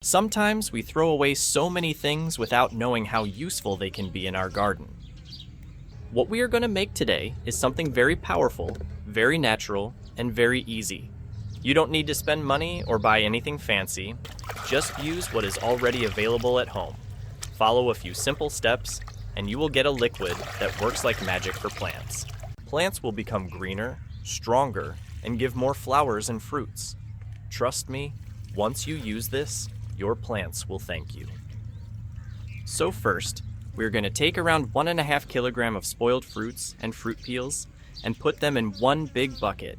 Sometimes we throw away so many things without knowing how useful they can be in our garden. What we are going to make today is something very powerful, very natural, and very easy. You don't need to spend money or buy anything fancy. Just use what is already available at home. Follow a few simple steps, and you will get a liquid that works like magic for plants. Plants will become greener, stronger, and give more flowers and fruits. Trust me, once you use this, your plants will thank you. So first, we're going to take around 1.5 kilograms of spoiled fruits and fruit peels and put them in one big bucket.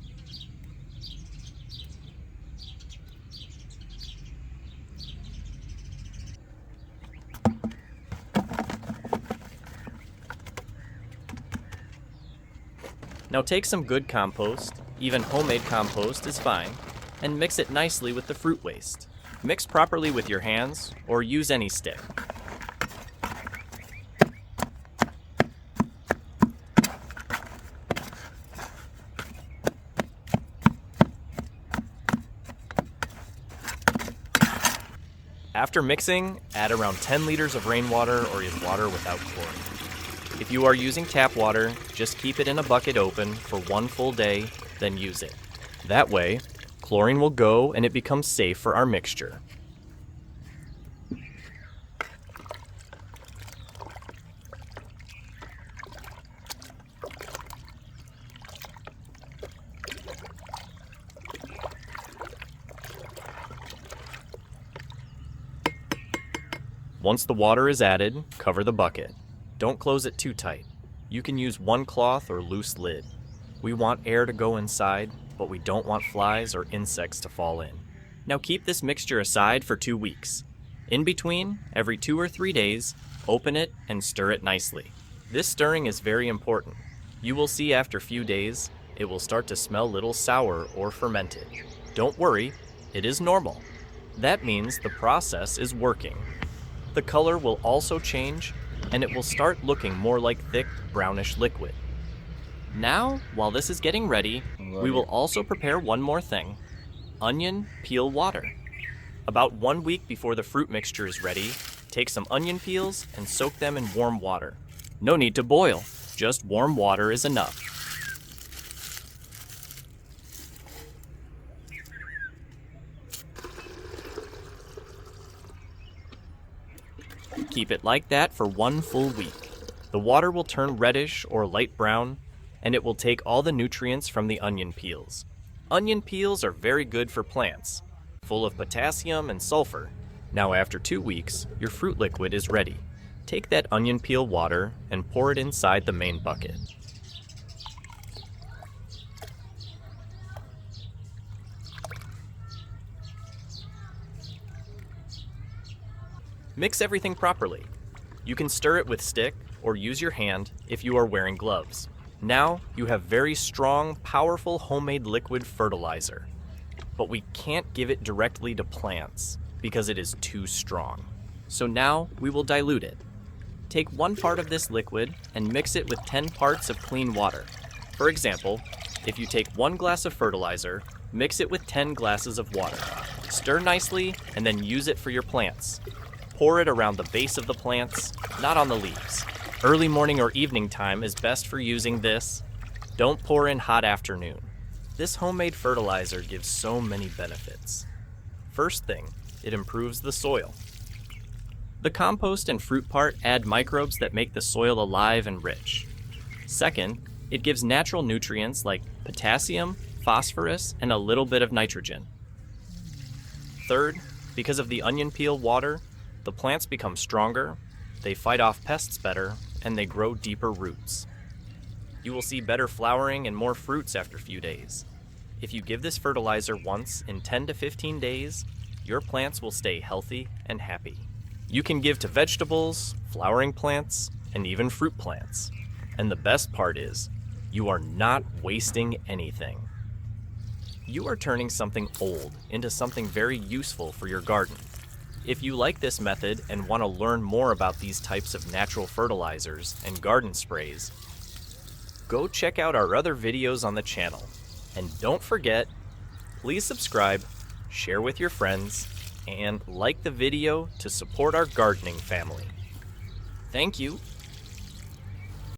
Now take some good compost, even homemade compost is fine, and mix it nicely with the fruit waste. Mix properly with your hands or use any stick. After mixing, add around 10 liters of rainwater or water without chlorine. If you are using tap water, just keep it in a bucket open for 1 full day, then use it. That way, chlorine will go and it becomes safe for our mixture. Once the water is added, cover the bucket. Don't close it too tight. You can use one cloth or loose lid. We want air to go inside, but we don't want flies or insects to fall in. Now keep this mixture aside for 2 weeks. In between, every 2 or 3 days, open it and stir it nicely. This stirring is very important. You will see after a few days, it will start to smell a little sour or fermented. Don't worry, it is normal. That means the process is working. The color will also change, and it will start looking more like thick, brownish liquid. Now, while this is getting ready, we will also prepare one more thing: onion peel water. About 1 week before the fruit mixture is ready, take some onion peels and soak them in warm water. No need to boil, just warm water is enough. Keep it like that for 1 full week. The water will turn reddish or light brown, and it will take all the nutrients from the onion peels. Onion peels are very good for plants, full of potassium and sulfur. Now after 2 weeks, your fruit liquid is ready. Take that onion peel water and pour it inside the main bucket. Mix everything properly. You can stir it with stick or use your hand if you are wearing gloves. Now you have very strong, powerful homemade liquid fertilizer. But we can't give it directly to plants because it is too strong. So now we will dilute it. Take 1 part of this liquid and mix it with 10 parts of clean water. For example, if you take 1 glass of fertilizer, mix it with 10 glasses of water. Stir nicely and then use it for your plants. Pour it around the base of the plants, not on the leaves. Early morning or evening time is best for using this. Don't pour in hot afternoon. This homemade fertilizer gives so many benefits. First thing, it improves the soil. The compost and fruit part add microbes that make the soil alive and rich. Second, it gives natural nutrients like potassium, phosphorus, and a little bit of nitrogen. Third, because of the onion peel water, the plants become stronger, they fight off pests better, and they grow deeper roots. You will see better flowering and more fruits after a few days. If you give this fertilizer once in 10 to 15 days, your plants will stay healthy and happy. You can give to vegetables, flowering plants, and even fruit plants. And the best part is, you are not wasting anything. You are turning something old into something very useful for your garden. If you like this method and want to learn more about these types of natural fertilizers and garden sprays, go check out our other videos on the channel. And don't forget, please subscribe, share with your friends, and like the video to support our gardening family. Thank you.